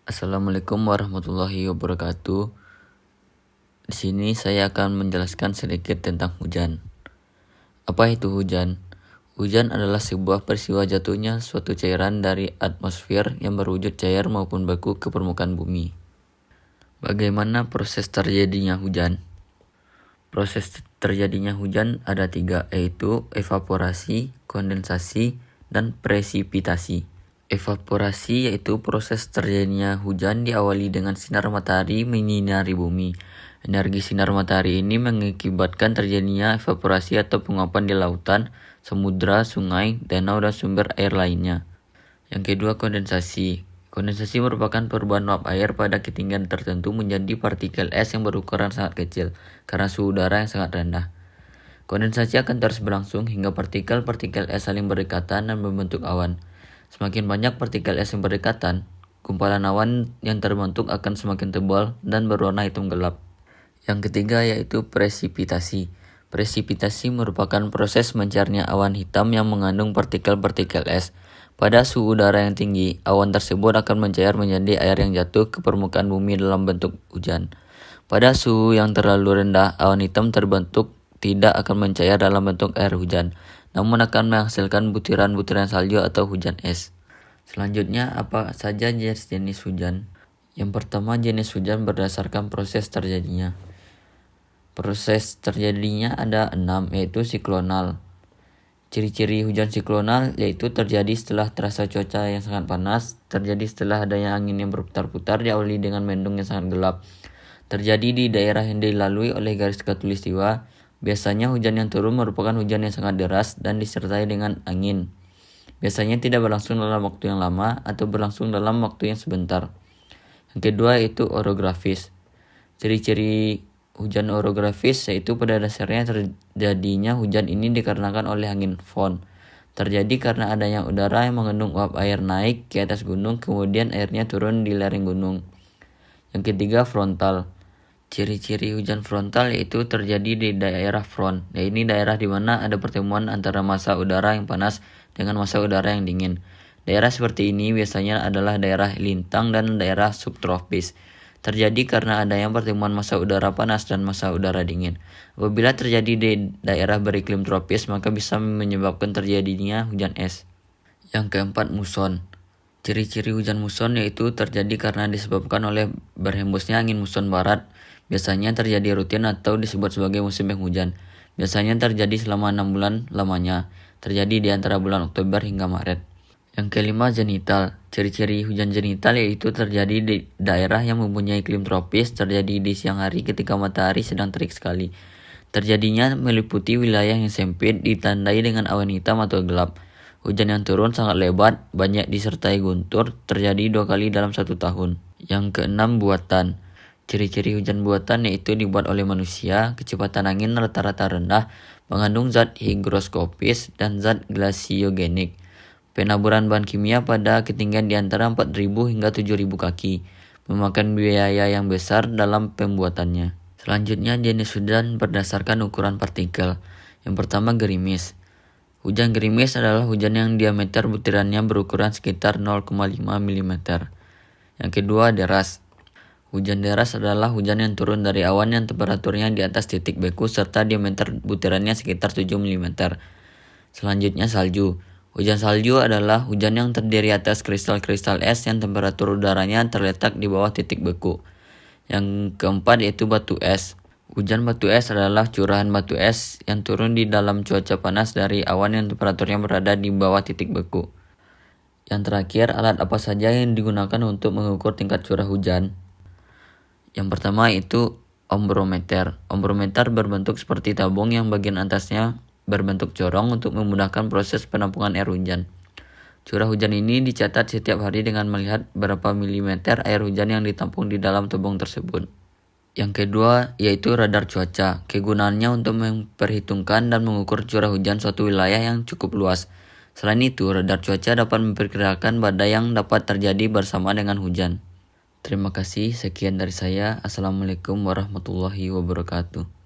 Assalamualaikum warahmatullahi wabarakatuh. Di sini saya akan menjelaskan sedikit tentang hujan. Apa itu hujan? Hujan adalah sebuah peristiwa jatuhnya suatu cairan dari atmosfer yang berwujud cair maupun beku ke permukaan bumi. Bagaimana proses terjadinya hujan? Proses terjadinya hujan ada 3, yaitu evaporasi, kondensasi, dan presipitasi. Evaporasi yaitu proses terjadinya hujan diawali dengan sinar matahari menyinari bumi. Energi sinar matahari ini mengakibatkan terjadinya evaporasi atau penguapan di lautan, samudra, sungai, danau, dan sumber air lainnya. Yang kedua, kondensasi. Kondensasi merupakan perubahan uap air pada ketinggian tertentu menjadi partikel es yang berukuran sangat kecil karena suhu udara yang sangat rendah. Kondensasi akan terus berlangsung hingga partikel-partikel es saling berdekatan dan membentuk awan. Semakin banyak partikel es yang berdekatan, gumpalan awan yang terbentuk akan semakin tebal dan berwarna hitam gelap. Yang ketiga yaitu presipitasi. Presipitasi merupakan proses mencairnya awan hitam yang mengandung partikel-partikel es. Pada suhu udara yang tinggi, awan tersebut akan mencair menjadi air yang jatuh ke permukaan bumi dalam bentuk hujan. Pada suhu yang terlalu rendah, awan hitam terbentuk tidak akan mencair dalam bentuk air hujan, namun akan menghasilkan butiran-butiran salju atau hujan es. Selanjutnya, apa saja jenis hujan? Yang pertama, jenis hujan berdasarkan proses terjadinya. Proses terjadinya ada 6, yaitu siklonal. Ciri-ciri hujan siklonal yaitu terjadi setelah terasa cuaca yang sangat panas, terjadi setelah adanya angin yang berputar-putar diawali dengan mendung yang sangat gelap. Terjadi di daerah yang dilalui oleh garis khatulistiwa. Biasanya hujan yang turun merupakan hujan yang sangat deras dan disertai dengan angin. Biasanya tidak berlangsung dalam waktu yang lama atau berlangsung dalam waktu yang sebentar. Yang kedua yaitu orografis. Ciri-ciri hujan orografis yaitu pada dasarnya terjadinya hujan ini dikarenakan oleh angin fon. Terjadi karena adanya udara yang mengandung uap air naik ke atas gunung, kemudian airnya turun di lereng gunung. Yang ketiga, frontal. Ciri-ciri hujan frontal yaitu terjadi di daerah front. Ini daerah di mana ada pertemuan antara massa udara yang panas dengan massa udara yang dingin. Daerah seperti ini biasanya adalah daerah lintang dan daerah subtropis. Terjadi karena adanya pertemuan massa udara panas dan massa udara dingin. Apabila terjadi di daerah beriklim tropis, maka bisa menyebabkan terjadinya hujan es. Yang keempat, muson. Ciri-ciri hujan muson yaitu terjadi karena disebabkan oleh berhembusnya angin muson barat. Biasanya terjadi rutin atau disebut sebagai musim penghujan. Biasanya terjadi selama 6 bulan lamanya. Terjadi di antara bulan Oktober hingga Maret. Yang kelima, zenital. Ciri-ciri hujan zenital yaitu terjadi di daerah yang mempunyai iklim tropis, terjadi di siang hari ketika matahari sedang terik sekali. Terjadinya meliputi wilayah yang sempit, ditandai dengan awan hitam atau gelap. Hujan yang turun sangat lebat, banyak disertai guntur, terjadi 2 kali dalam 1 tahun. Yang keenam, buatan. Ciri-ciri hujan buatan yaitu dibuat oleh manusia, kecepatan angin rata-rata rendah, mengandung zat higroskopis dan zat glasiogenik. Penaburan bahan kimia pada ketinggian di antara 4.000 hingga 7.000 kaki, memakan biaya yang besar dalam pembuatannya. Selanjutnya, jenis hujan berdasarkan ukuran partikel. Yang pertama, gerimis. Hujan gerimis adalah hujan yang diameter butirannya berukuran sekitar 0,5 mm. Yang kedua, deras. Hujan deras adalah hujan yang turun dari awan yang temperaturnya di atas titik beku serta diameter butirannya sekitar 7 mm. Selanjutnya, salju. Hujan salju adalah hujan yang terdiri atas kristal-kristal es yang temperatur udaranya terletak di bawah titik beku. Yang keempat yaitu batu es. Hujan batu es adalah curahan batu es yang turun di dalam cuaca panas dari awan yang temperaturnya berada di bawah titik beku. Yang terakhir, alat apa saja yang digunakan untuk mengukur tingkat curah hujan? Yang pertama itu ombrometer. Ombrometer berbentuk seperti tabung yang bagian atasnya berbentuk corong untuk memudahkan proses penampungan air hujan. Curah hujan ini dicatat setiap hari dengan melihat berapa milimeter air hujan yang ditampung di dalam tabung tersebut. Yang kedua yaitu radar cuaca. Kegunaannya untuk memperhitungkan dan mengukur curah hujan suatu wilayah yang cukup luas. Selain itu, radar cuaca dapat memperkirakan badai yang dapat terjadi bersama dengan hujan. Terima kasih, sekian dari saya. Assalamualaikum warahmatullahi wabarakatuh.